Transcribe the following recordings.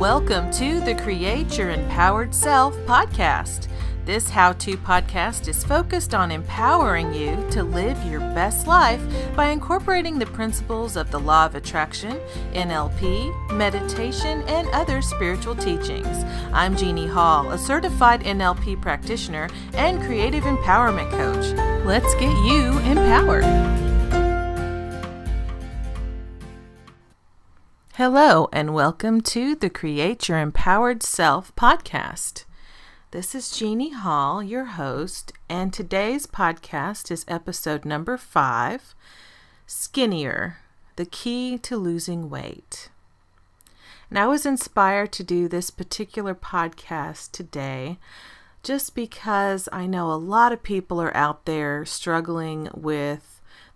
Welcome to the Create Your Empowered Self podcast. This how-to podcast is focused on empowering you to live your best life by incorporating the principles of the law of attraction, NLP, meditation, and other spiritual teachings. I'm Jeannie Hall, a certified NLP practitioner and creative empowerment coach. Let's get you empowered. Hello, and welcome to the Create Your Empowered Self podcast. This is Jeannie Hall, your host, and today's podcast is episode number 5, Skinnier, the Key to Losing Weight. And I was inspired to do this particular podcast today just because I know a lot of people are out there struggling with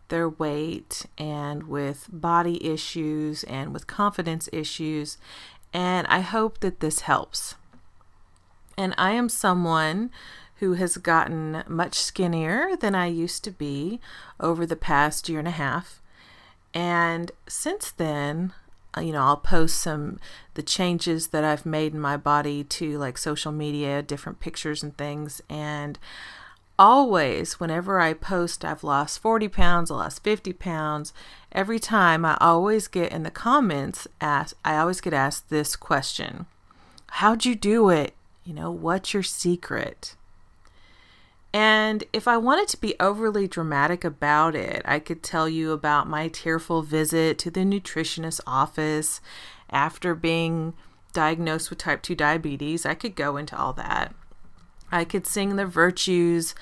their weight and with body issues and with confidence issues, and I hope that this helps. And I am someone who has gotten much skinnier than I used to be over the past year and a half. And since then, I'll post the changes that I've made in my body to like social media, different pictures and things. And always, whenever I post, I've lost 40 pounds, I lost 50 pounds. Every time I always get in the comments I always get asked this question: how'd you do it? What's your secret? And if I wanted to be overly dramatic about it, I could tell you about my tearful visit to the nutritionist office after being diagnosed with type 2 diabetes. I could go into all that. I could sing the virtues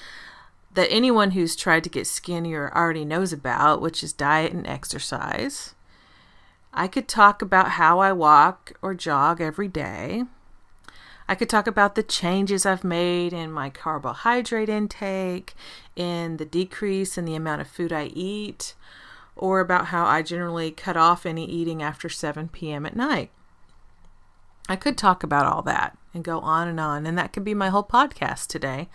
that anyone who's tried to get skinnier already knows about, which is diet and exercise. I could talk about how I walk or jog every day. I could talk about the changes I've made in my carbohydrate intake, in the decrease in the amount of food I eat, or about how I generally cut off any eating after 7 p.m. at night. I could talk about all that and go on, and that could be my whole podcast today.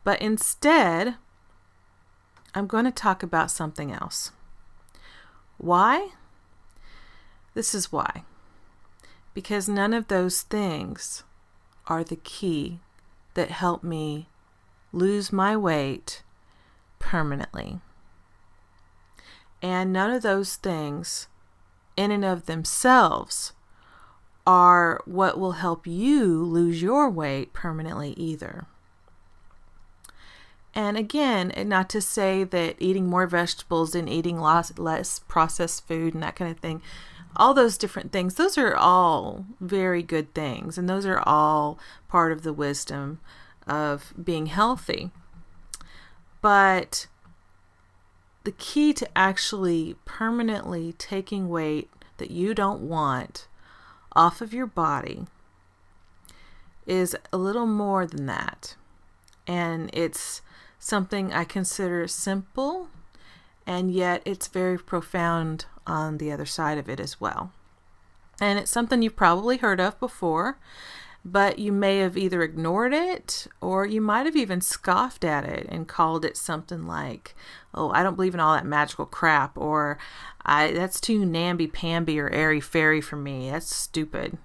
But instead, I'm going to talk about something else. Why? This is why. Because none of those things are the key that help me lose my weight permanently. And none of those things in and of themselves are what will help you lose your weight permanently either. And again, not to say that eating more vegetables and eating less processed food and that kind of thing, all those different things, those are all very good things. And those are all part of the wisdom of being healthy. But the key to actually permanently taking weight that you don't want off of your body is a little more than that. And it's something I consider simple, and yet it's very profound on the other side of it as well. And it's something you've probably heard of before, but you may have either ignored it or you might have even scoffed at it and called it something like, oh, I don't believe in all that magical crap, or that's too namby-pamby or airy-fairy for me. That's stupid.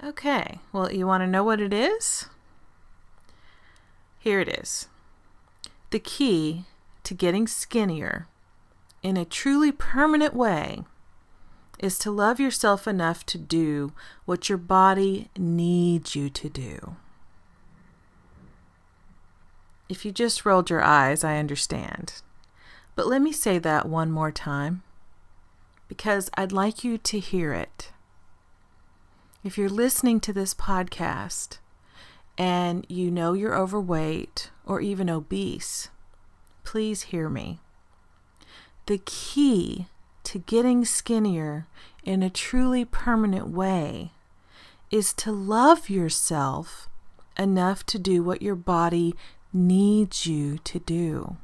Okay, well, you want to know what it is? Here it is. The key to getting skinnier in a truly permanent way is to love yourself enough to do what your body needs you to do. If you just rolled your eyes, I understand. But let me say that one more time, because I'd like you to hear it. If you're listening to this podcast and you know you're overweight or even obese, please hear me. The key to getting skinnier in a truly permanent way is to love yourself enough to do what your body needs you to do.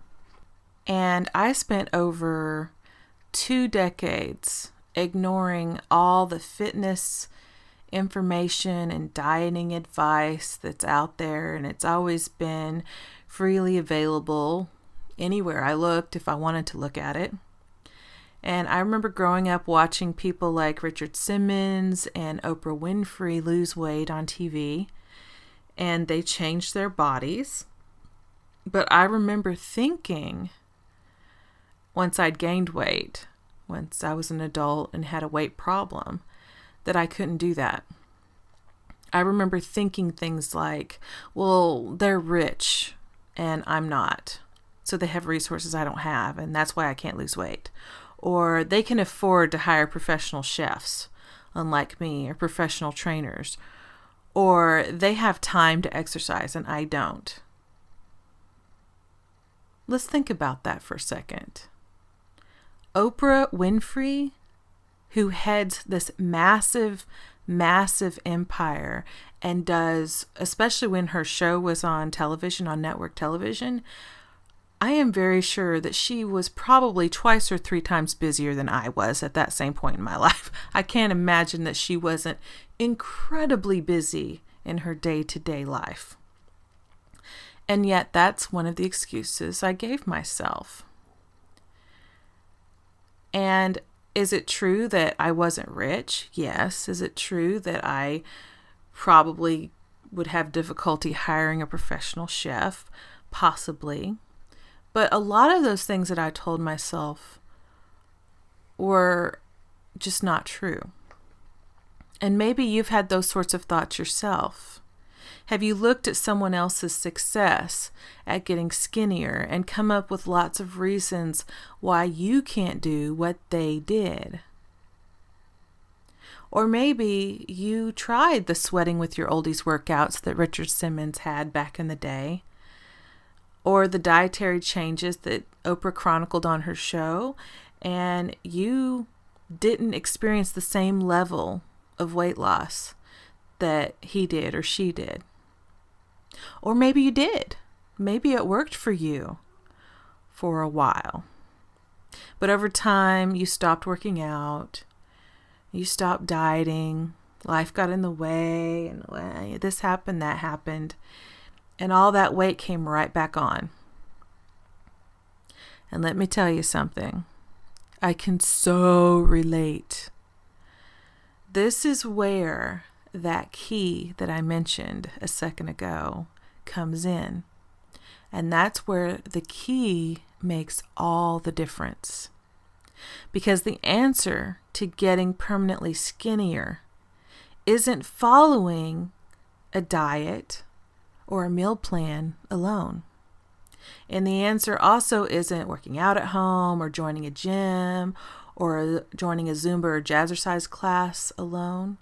And I spent over 2 decades ignoring all the fitness information and dieting advice that's out there, and it's always been freely available anywhere I looked if I wanted to look at it. And I remember growing up watching people like Richard Simmons and Oprah Winfrey lose weight on TV, and they changed their bodies. But I remember thinking, once I'd gained weight, once I was an adult and had a weight problem, that I couldn't do that. I remember thinking things like, well, they're rich and I'm not. So they have resources I don't have, and that's why I can't lose weight. Or they can afford to hire professional chefs, unlike me, or professional trainers. Or they have time to exercise and I don't. Let's think about that for a second. Oprah Winfrey, who heads this massive empire and does, especially when her show was on television, on network television, I am very sure that she was probably twice or three times busier than I was at that same point in my life. I can't imagine that she wasn't incredibly busy in her day-to-day life. And yet that's one of the excuses I gave myself. And is it true that I wasn't rich? Yes. Is it true that I probably would have difficulty hiring a professional chef? Possibly. But a lot of those things that I told myself were just not true. And maybe you've had those sorts of thoughts yourself. Have you looked at someone else's success at getting skinnier and come up with lots of reasons why you can't do what they did? Or maybe you tried the sweating with your oldies workouts that Richard Simmons had back in the day, or the dietary changes that Oprah chronicled on her show, and you didn't experience the same level of weight loss that he did or she did. Or maybe you did. Maybe it worked for you for a while. But over time, you stopped working out. You stopped dieting. Life got in the way. And this happened, that happened. And all that weight came right back on. And let me tell you something. I can so relate. This is where that key that I mentioned a second ago comes in. And that's where the key makes all the difference. Because the answer to getting permanently skinnier isn't following a diet or a meal plan alone. And the answer also isn't working out at home or joining a gym or joining a Zumba or jazzercise class alone.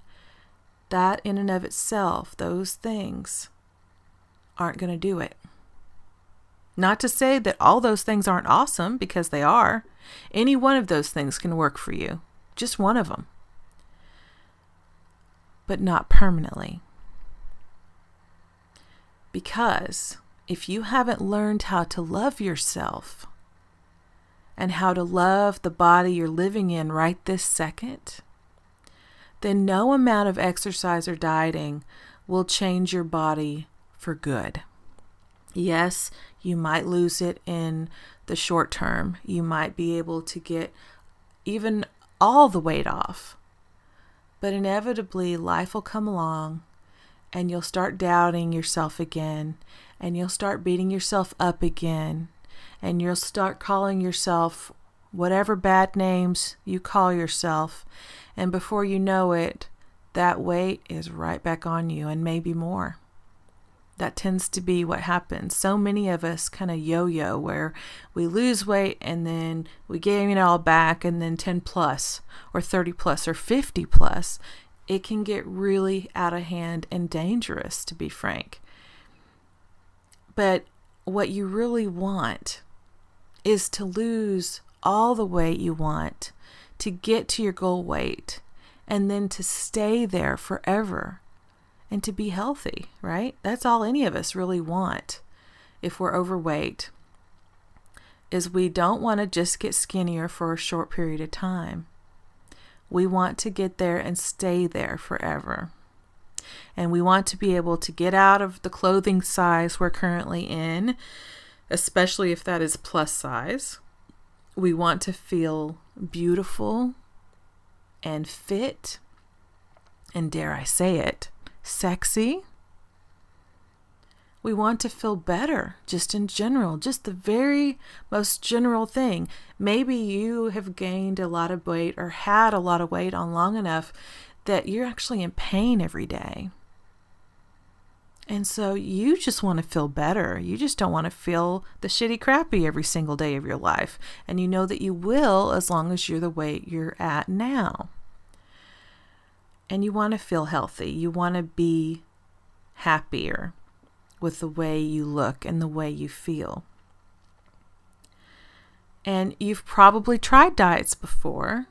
That in and of itself, those things aren't going to do it. Not to say that all those things aren't awesome, because they are. Any one of those things can work for you. Just one of them. But not permanently. Because if you haven't learned how to love yourself and how to love the body you're living in right this second, then no amount of exercise or dieting will change your body for good. Yes, you might lose it in the short term. You might be able to get even all the weight off. But inevitably, life will come along and you'll start doubting yourself again, and you'll start beating yourself up again, and you'll start calling yourself whatever bad names you call yourself. And before you know it, that weight is right back on you, and maybe more. That tends to be what happens. So many of us kind of yo-yo, where we lose weight and then we gain it all back, and then 10 plus or 30 plus or 50 plus. It can get really out of hand and dangerous, to be frank. But what you really want is to lose all the weight you want, to get to your goal weight, and then to stay there forever and to be healthy, right? That's all any of us really want if we're overweight, is we don't want to just get skinnier for a short period of time. We want to get there and stay there forever. And we want to be able to get out of the clothing size we're currently in, especially if that is plus size. We want to feel beautiful and fit, and dare I say it, sexy. We want to feel better, just in general, just the very most general thing. Maybe you have gained a lot of weight or had a lot of weight on long enough that you're actually in pain every day. And so you just want to feel better. You just don't want to feel the shitty crappy every single day of your life. And you know that you will as long as you're the weight you're at now. And you want to feel healthy. You want to be happier with the way you look and the way you feel. And you've probably tried diets before,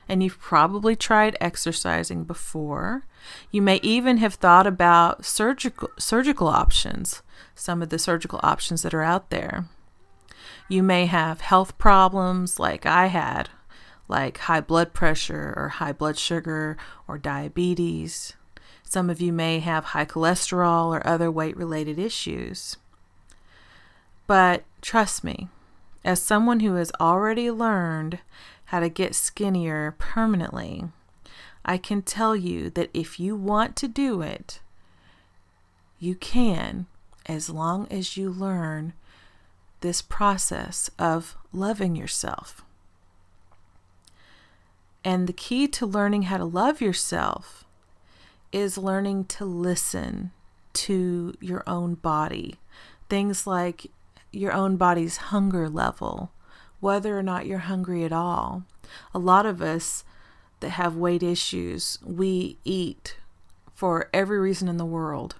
and you've probably tried exercising before. You may even have thought about surgical options, some of the surgical options that are out there. You may have health problems like I had, like high blood pressure or high blood sugar or diabetes. Some of you may have high cholesterol or other weight-related issues. But trust me, as someone who has already learned how to get skinnier permanently, I can tell you that if you want to do it, you can, as long as you learn this process of loving yourself. And the key to learning how to love yourself is learning to listen to your own body. Things like your own body's hunger level, whether or not you're hungry at all. A lot of us that have weight issues, we eat for every reason in the world,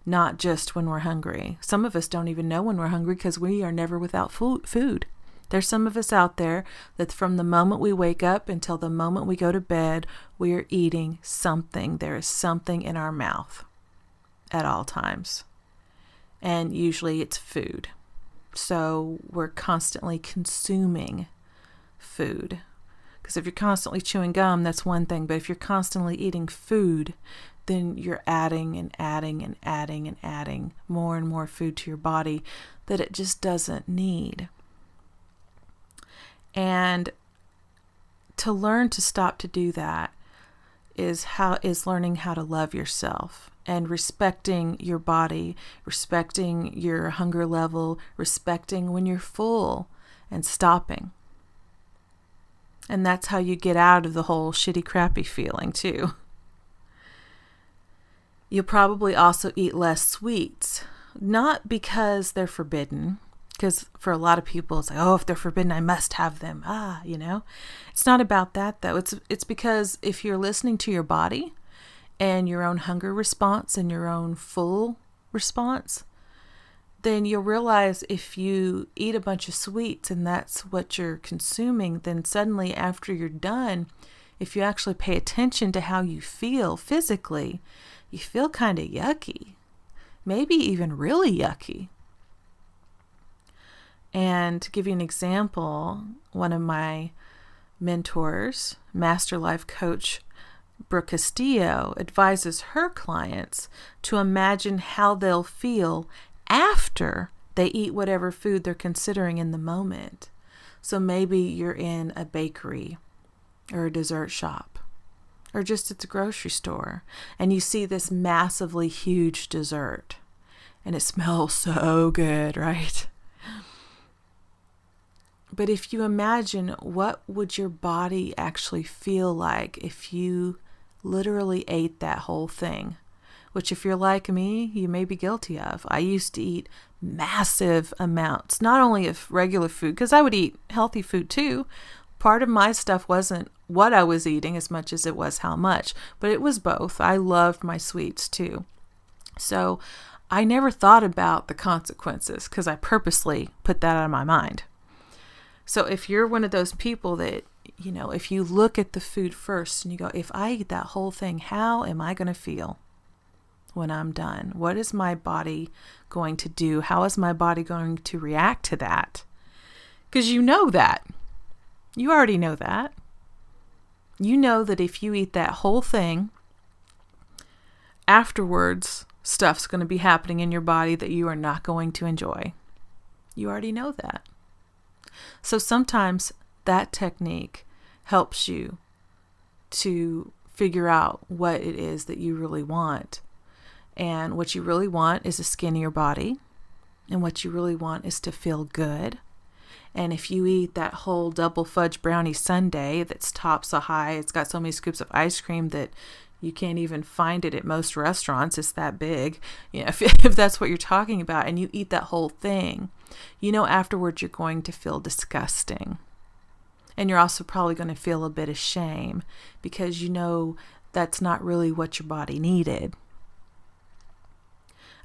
not just when we're hungry. Some of us don't even know when we're hungry because we are never without food. There's some of us out there that from the moment we wake up until the moment we go to bed, we are eating something. There is something in our mouth at all times. And usually it's food. So we're constantly consuming food. Because if you're constantly chewing gum, that's one thing. But if you're constantly eating food, then you're adding and adding and adding and adding more and more food to your body that it just doesn't need. And to learn to stop to do that is learning how to love yourself and respecting your body, respecting your hunger level, respecting when you're full and stopping. And that's how you get out of the whole shitty crappy feeling too. You'll probably also eat less sweets, not because they're forbidden. Because for a lot of people, it's like, oh, if they're forbidden, I must have them. It's not about that, though. It's because if you're listening to your body and your own hunger response and your own full response, then you'll realize if you eat a bunch of sweets and that's what you're consuming, then suddenly after you're done, if you actually pay attention to how you feel physically, you feel kind of yucky, maybe even really yucky. And to give you an example, one of my mentors, Master Life Coach Brooke Castillo, advises her clients to imagine how they'll feel after they eat whatever food they're considering in the moment. So maybe you're in a bakery or a dessert shop or just at the grocery store and you see this massively huge dessert and it smells so good, right? But if you imagine what would your body actually feel like if you literally ate that whole thing, which if you're like me, you may be guilty of. I used to eat massive amounts, not only of regular food, because I would eat healthy food too. Part of my stuff wasn't what I was eating as much as it was how much, but it was both. I loved my sweets too. So I never thought about the consequences because I purposely put that out of my mind. So if you're one of those people that, if you look at the food first and you go, if I eat that whole thing, how am I going to feel when I'm done? What is my body going to do? How is my body going to react to that? Because you know that. You already know that. You know that if you eat that whole thing, afterwards, stuff's going to be happening in your body that you are not going to enjoy. You already know that. So sometimes that technique helps you to figure out what it is that you really want. And what you really want is a skinnier body. And what you really want is to feel good. And if you eat that whole double fudge brownie sundae that's topped so high, it's got so many scoops of ice cream that you can't even find it at most restaurants. It's that big. If that's what you're talking about, and you eat that whole thing, afterwards you're going to feel disgusting. And you're also probably going to feel a bit of shame because that's not really what your body needed.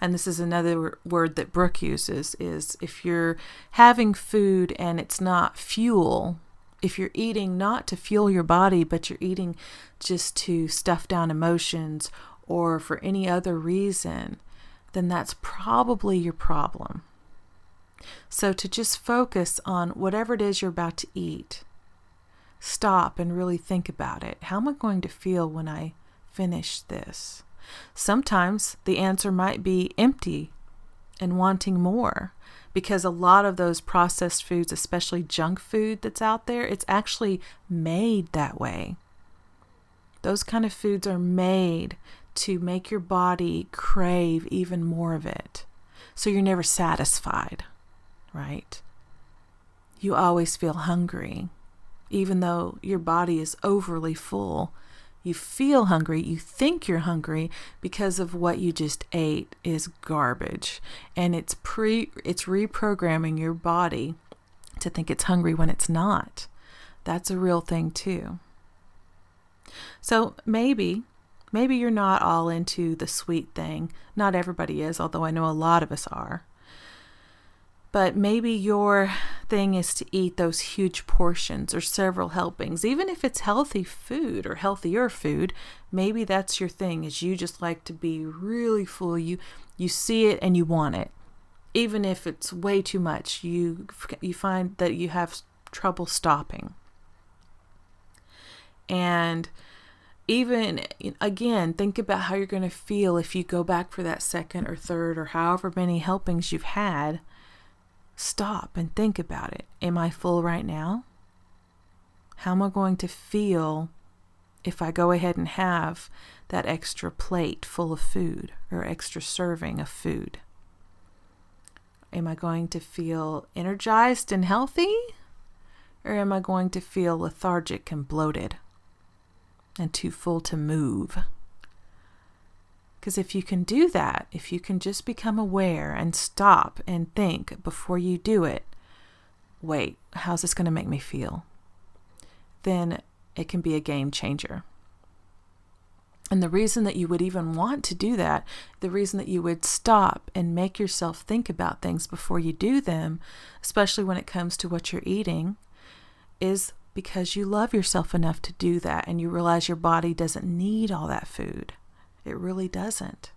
And this is another word that Brooke uses, is if you're having food and it's not fuel, if you're eating not to fuel your body, but you're eating just to stuff down emotions or for any other reason, then that's probably your problem. So to just focus on whatever it is you're about to eat, stop and really think about it. How am I going to feel when I finish this? Sometimes the answer might be empty and wanting more, because a lot of those processed foods, especially junk food that's out there, it's actually made that way. Those kind of foods are made to make your body crave even more of it. So you're never satisfied, right? You always feel hungry. Even though your body is overly full, you feel hungry, you think you're hungry because of what you just ate is garbage. And it's reprogramming your body to think it's hungry when it's not. That's a real thing too. So maybe you're not all into the sweet thing. Not everybody is, although I know a lot of us are. But maybe your thing is to eat those huge portions or several helpings. Even if it's healthy food or healthier food, maybe that's your thing, is you just like to be really full. You see it and you want it. Even if it's way too much, you find that you have trouble stopping. And even, again, think about how you're going to feel if you go back for that second or third or however many helpings you've had. Stop and think about it. Am I full right now? How am I going to feel if I go ahead and have that extra plate full of food or extra serving of food? Am I going to feel energized and healthy? Or am I going to feel lethargic and bloated and too full to move? Because if you can do that, if you can just become aware and stop and think before you do it, wait, how's this going to make me feel? Then it can be a game changer. And the reason that you would even want to do that, the reason that you would stop and make yourself think about things before you do them, especially when it comes to what you're eating, is because you love yourself enough to do that and you realize your body doesn't need all that food. It really doesn't.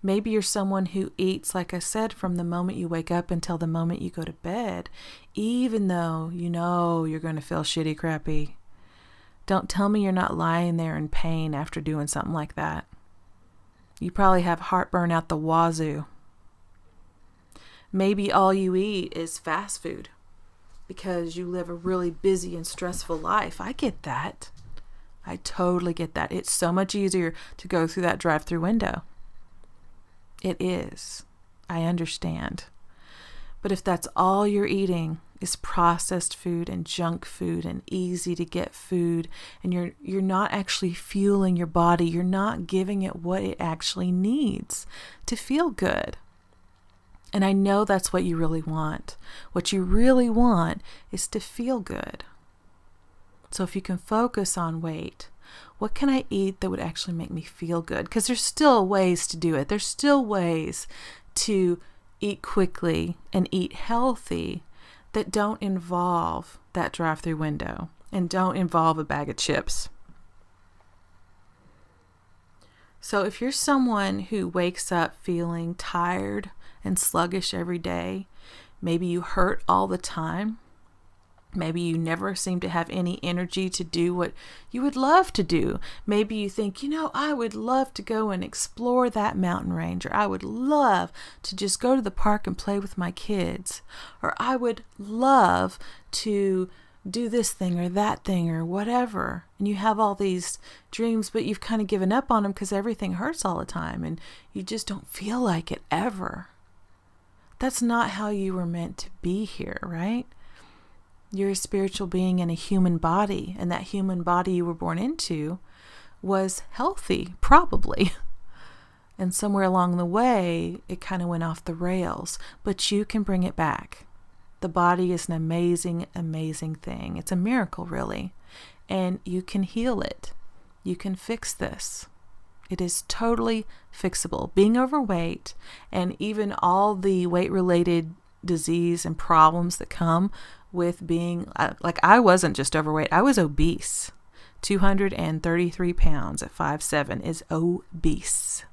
Maybe you're someone who eats, like I said, from the moment you wake up until the moment you go to bed, even though you know you're going to feel shitty, crappy. Don't tell me you're not lying there in pain after doing something like that. You probably have heartburn out the wazoo. Maybe all you eat is fast food because you live a really busy and stressful life. I get that. I totally get that. It's so much easier to go through that drive-through window. It is. I understand. But if that's all you're eating is processed food and junk food and easy to get food, and you're not actually fueling your body, you're not giving it what it actually needs to feel good. And I know that's what you really want. What you really want is to feel good. So if you can focus on, wait, what can I eat that would actually make me feel good? Because there's still ways to do it. There's still ways to eat quickly and eat healthy that don't involve that drive-through window and don't involve a bag of chips. So if you're someone who wakes up feeling tired and sluggish every day, maybe you hurt all the time, maybe you never seem to have any energy to do what you would love to do. Maybe you think, I would love to go and explore that mountain range, or I would love to just go to the park and play with my kids, or I would love to do this thing or that thing or whatever. And you have all these dreams, but you've kind of given up on them because everything hurts all the time and you just don't feel like it ever. That's not how you were meant to be here, right? You're a spiritual being in a human body, and that human body you were born into was healthy, probably. And somewhere along the way, it kind of went off the rails, but you can bring it back. The body is an amazing, amazing thing. It's a miracle, really. And you can heal it. You can fix this. It is totally fixable. Being overweight and even all the weight-related disease and problems that come with being, like I wasn't just overweight, I was obese. 233 pounds at 5'7" is obese.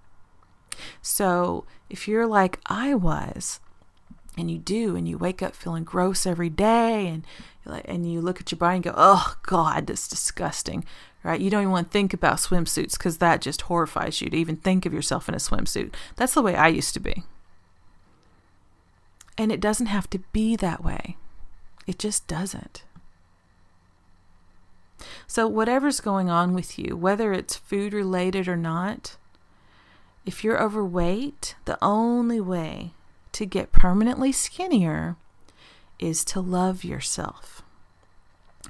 So if you're like I was, and you wake up feeling gross every day, and you look at your body and go, oh God, that's disgusting, right? You don't even want to think about swimsuits because that just horrifies you to even think of yourself in a swimsuit. That's the way I used to be. And it doesn't have to be that way. It just doesn't. So whatever's going on with you, whether it's food related or not, if you're overweight, the only way to get permanently skinnier is to love yourself.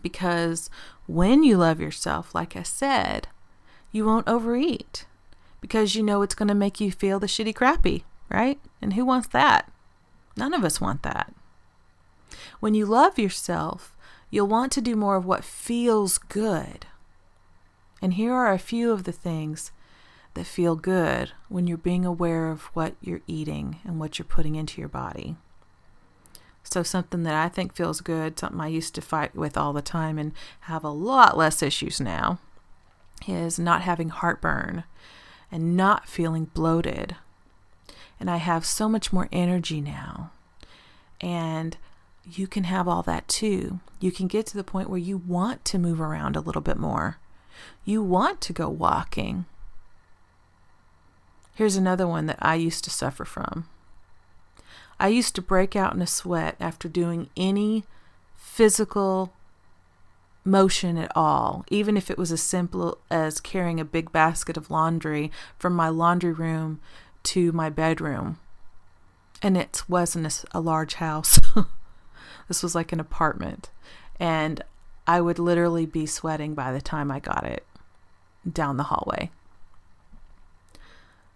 Because when you love yourself, like I said, you won't overeat because you know it's going to make you feel the shitty crappy, right? And who wants that? None of us want that. When you love yourself, you'll want to do more of what feels good. And here are a few of the things that feel good when you're being aware of what you're eating and what you're putting into your body. So something that I think feels good, something I used to fight with all the time and have a lot less issues now, is not having heartburn and not feeling bloated. And I have so much more energy now. And you can have all that too. You can get to the point where you want to move around a little bit more. You want to go walking. Here's another one that I used to suffer from. I used to break out in a sweat after doing any physical motion at all, even if it was as simple as carrying a big basket of laundry from my laundry room to my bedroom. And it wasn't a large house. This was like an apartment. And I would literally be sweating by the time I got it down the hallway.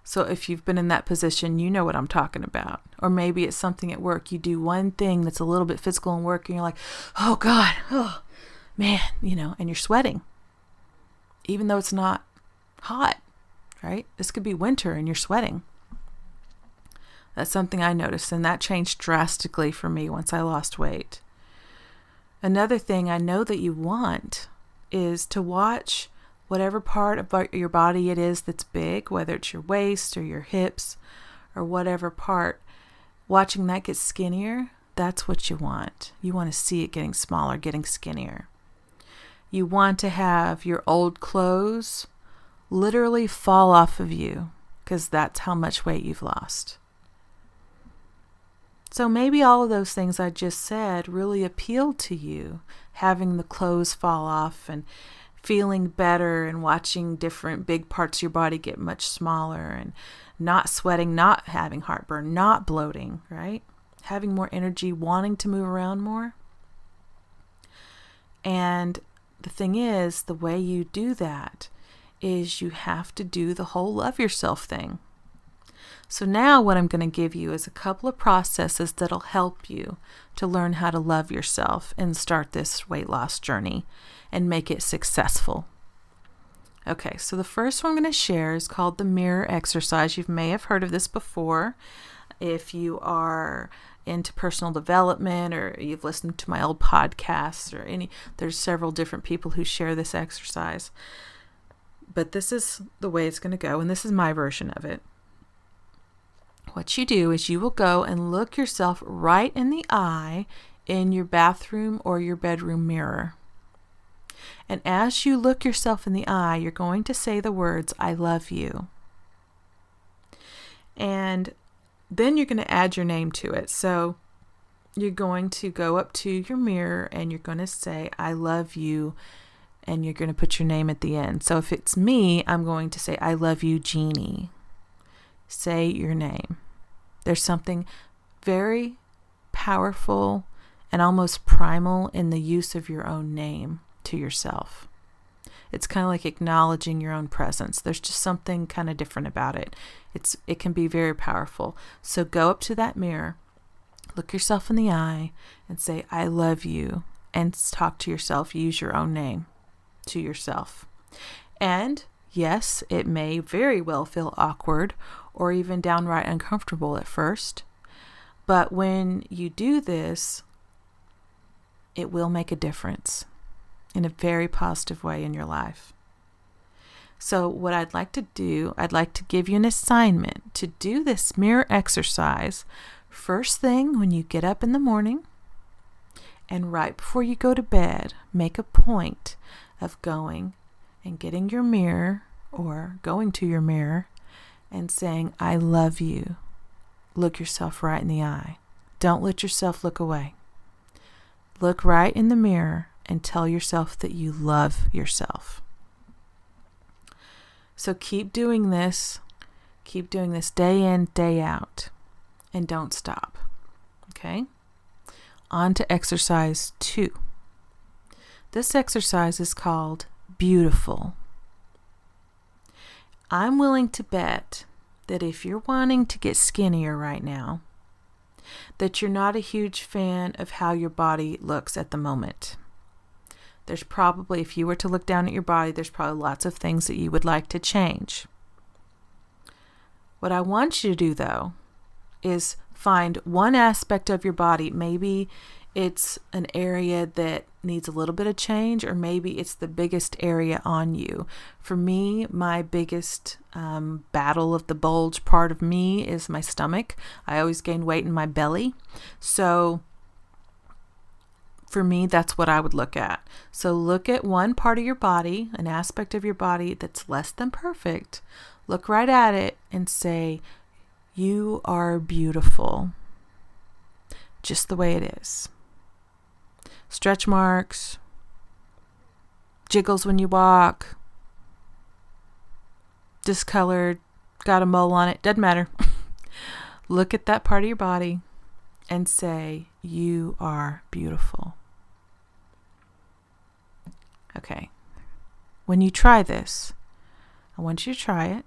So if you've been in that position, you know what I'm talking about. Or maybe it's something at work. You do one thing that's a little bit physical in work and you're like, oh God, oh man, and you're sweating. Even though it's not hot, right? This could be winter and you're sweating. That's something I noticed, and that changed drastically for me once I lost weight. Another thing I know that you want is to watch whatever part of your body it is that's big, whether it's your waist or your hips or whatever part, watching that get skinnier, that's what you want. You want to see it getting smaller, getting skinnier. You want to have your old clothes literally fall off of you because that's how much weight you've lost. So maybe all of those things I just said really appealed to you, having the clothes fall off and feeling better and watching different big parts of your body get much smaller and not sweating, not having heartburn, not bloating, right? Having more energy, wanting to move around more. And the thing is, the way you do that is you have to do the whole love yourself thing. So now what I'm going to give you is a couple of processes that'll help you to learn how to love yourself and start this weight loss journey and make it successful. Okay, so the first one I'm going to share is called the mirror exercise. You may have heard of this before. If you are into personal development or you've listened to my old podcasts there's several different people who share this exercise. But this is the way it's going to go, and this is my version of it. What you do is you will go and look yourself right in the eye in your bathroom or your bedroom mirror. And as you look yourself in the eye, you're going to say the words, I love you. And then you're going to add your name to it. So you're going to go up to your mirror and you're going to say, I love you, and you're going to put your name at the end. So if it's me, I'm going to say, I love you, Jeannie. Say your name. There's something very powerful and almost primal in the use of your own name to yourself. It's kind of like acknowledging your own presence. There's just something kind of different about it. It can be very powerful. So go up to that mirror, look yourself in the eye, and say, I love you, and talk to yourself. Use your own name to yourself. And yes, it may very well feel awkward or even downright uncomfortable at first. But when you do this, it will make a difference in a very positive way in your life. So what I'd like to do, I'd like to give you an assignment to do this mirror exercise first thing when you get up in the morning, and right before you go to bed. Make a point of going and getting your mirror or going to your mirror and saying, I love you. Look yourself right in the eye. Don't let yourself look away. Look right in the mirror and tell yourself that you love yourself. So keep doing this. Keep doing this day in, day out, and don't stop. Okay? On to exercise 2. This exercise is called beautiful. I'm willing to bet that if you're wanting to get skinnier right now, that you're not a huge fan of how your body looks at the moment. There's probably, if you were to look down at your body, there's probably lots of things that you would like to change. What I want you to do, though, is find one aspect of your body. Maybe it's an area that needs a little bit of change, or maybe it's the biggest area on you. For me, my biggest battle of the bulge part of me is my stomach. I always gain weight in my belly. So for me, that's what I would look at. So look at one part of your body, an aspect of your body that's less than perfect. Look right at it and say, you are beautiful, just the way it is. Stretch marks, jiggles when you walk, discolored, got a mole on it, doesn't matter. Look at that part of your body and say, you are beautiful. Okay. When you try this, I want you to try it.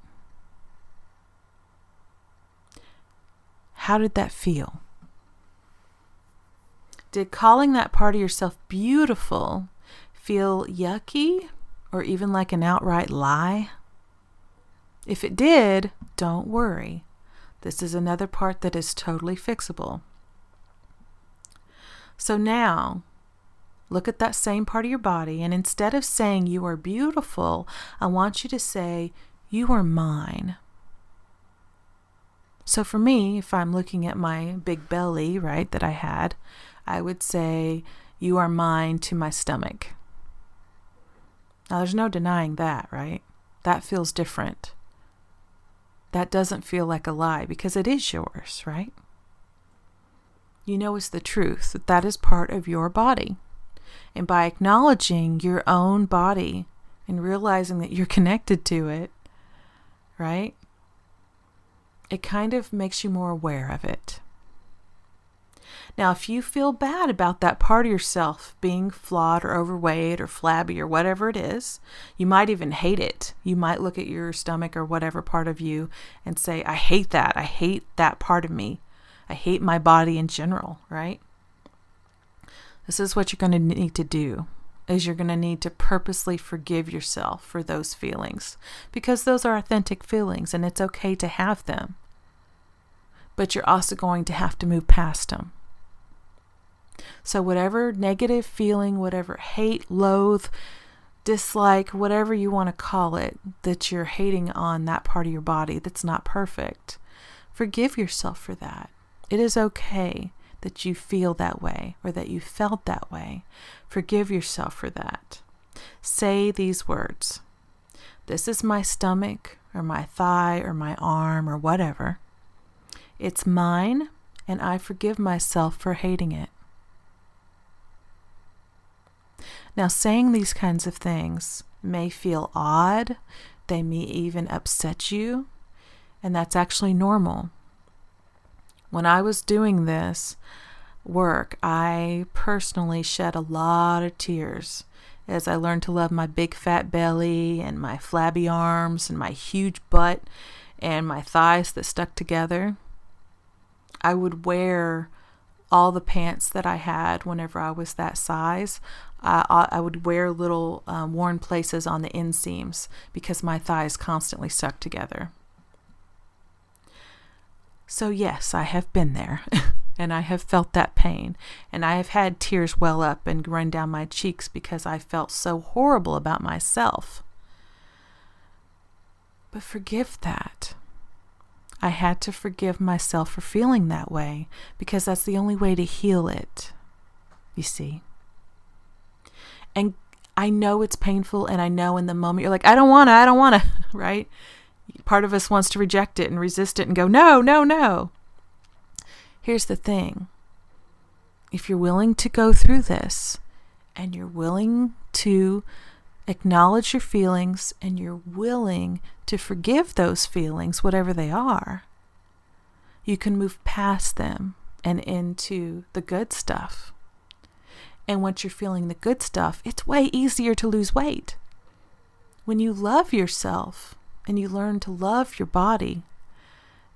How did that feel? Did calling that part of yourself beautiful feel yucky or even like an outright lie? If it did, don't worry. This is another part that is totally fixable. So now, look at that same part of your body, and instead of saying you are beautiful, I want you to say, you are mine. So for me, if I'm looking at my big belly, right, that I had, I would say, you are mine to my stomach. Now, there's no denying that, right? That feels different. That doesn't feel like a lie because it is yours, right? You know it's the truth, that that is part of your body. And by acknowledging your own body and realizing that you're connected to it, right? It kind of makes you more aware of it. Now, if you feel bad about that part of yourself being flawed or overweight or flabby or whatever it is, you might even hate it. You might look at your stomach or whatever part of you and say, I hate that. I hate that part of me. I hate my body in general, right? This is what you're going to need to do, is you're going to need to purposely forgive yourself for those feelings, because those are authentic feelings and it's okay to have them. But you're also going to have to move past them. So whatever negative feeling, whatever hate, loathe, dislike, whatever you want to call it, that you're hating on that part of your body that's not perfect, forgive yourself for that. It is okay that you feel that way or that you felt that way. Forgive yourself for that. Say these words. This is my stomach or my thigh or my arm or whatever. It's mine and I forgive myself for hating it. Now, saying these kinds of things may feel odd. They may even upset you, and that's actually normal. When I was doing this work, I personally shed a lot of tears as I learned to love my big fat belly and my flabby arms and my huge butt and my thighs that stuck together. I would wear all the pants that I had whenever I was that size. I would wear little worn places on the inseams because my thighs constantly stuck together. So yes, I have been there and I have felt that pain, and I have had tears well up and run down my cheeks because I felt so horrible about myself. But forgive that. I had to forgive myself for feeling that way because that's the only way to heal it, you see. And I know it's painful, and I know in the moment you're like, I don't want to, right? Part of us wants to reject it and resist it and go, no, no, no. Here's the thing. If you're willing to go through this and you're willing to acknowledge your feelings and you're willing to forgive those feelings, whatever they are, you can move past them and into the good stuff. And once you're feeling the good stuff, it's way easier to lose weight. When you love yourself and you learn to love your body,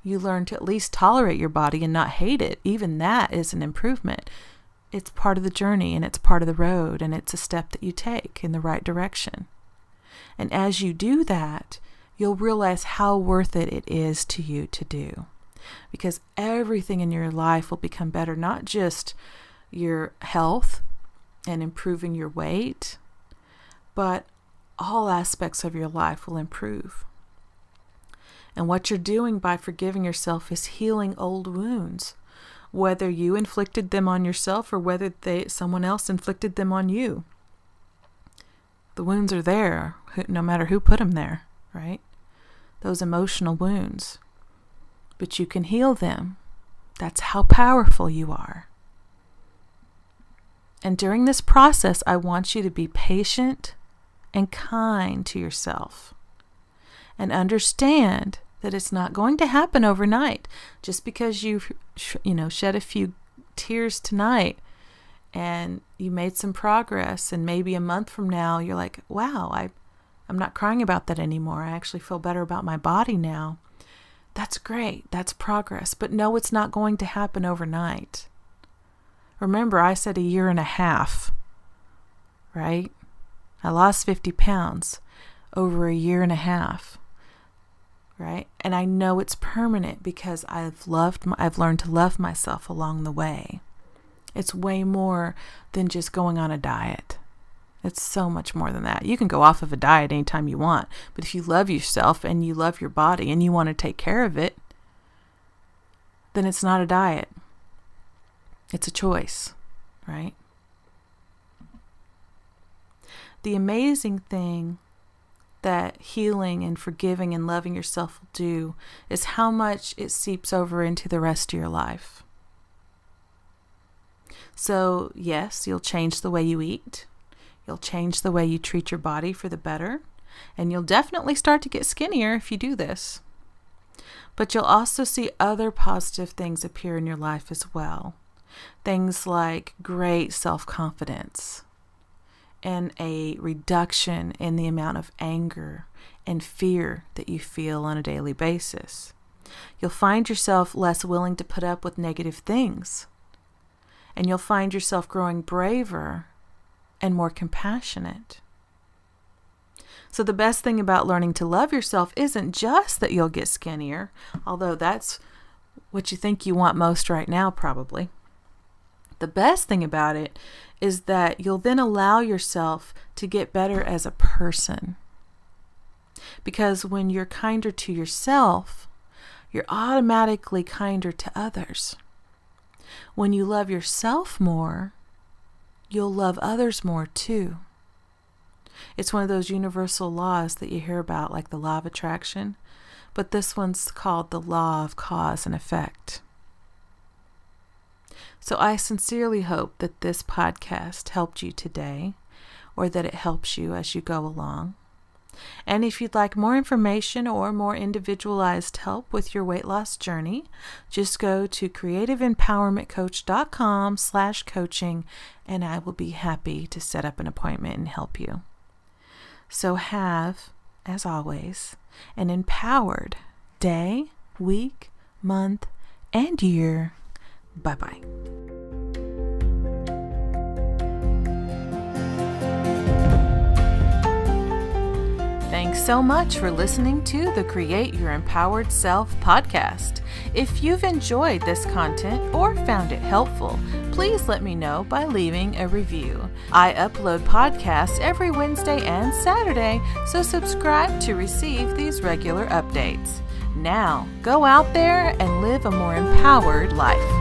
you learn to at least tolerate your body and not hate it. Even that is an improvement. It's part of the journey, and it's part of the road, and it's a step that you take in the right direction. And as you do that, you'll realize how worth it is to you to do. Because everything in your life will become better, not just your health and improving your weight, but all aspects of your life will improve. And what you're doing by forgiving yourself is healing old wounds, whether you inflicted them on yourself or whether someone else inflicted them on you. The wounds are there, no matter who put them there, right? Those emotional wounds. But you can heal them. That's how powerful you are. And during this process, I want you to be patient and kind to yourself. And understand that it's not going to happen overnight. Just because you shed a few tears tonight and you made some progress, and maybe a month from now you're like, wow, I'm not crying about that anymore. I actually feel better about my body now. That's great. That's progress. But no, it's not going to happen overnight. Remember, I said 1.5 years, right? I lost 50 pounds over 1.5 years. Right? And I know it's permanent because I've learned to love myself along the way. It's way more than just going on a diet. It's so much more than that. You can go off of a diet anytime you want, but if you love yourself and you love your body and you want to take care of it, then it's not a diet. It's a choice, right? The amazing thing that healing and forgiving and loving yourself will do is how much it seeps over into the rest of your life. So yes, you'll change the way you eat. You'll change the way you treat your body for the better. And you'll definitely start to get skinnier if you do this. But you'll also see other positive things appear in your life as well. Things like great self-confidence, and a reduction in the amount of anger and fear that you feel on a daily basis. You'll find yourself less willing to put up with negative things. And you'll find yourself growing braver and more compassionate. So the best thing about learning to love yourself isn't just that you'll get skinnier, although that's what you think you want most right now, probably. The best thing about it is that you'll then allow yourself to get better as a person. Because when you're kinder to yourself, you're automatically kinder to others. When you love yourself more, you'll love others more too. It's one of those universal laws that you hear about, like the law of attraction, but this one's called the law of cause and effect. So I sincerely hope that this podcast helped you today, or that it helps you as you go along. And if you'd like more information or more individualized help with your weight loss journey, just go to creativeempowermentcoach.com/coaching, and I will be happy to set up an appointment and help you. So have, as always, an empowered day, week, month, and year. Bye-bye. Thanks so much for listening to the Create Your Empowered Self podcast. If you've enjoyed this content or found it helpful, please let me know by leaving a review. I upload podcasts every Wednesday and Saturday, so subscribe to receive these regular updates. Now, go out there and live a more empowered life.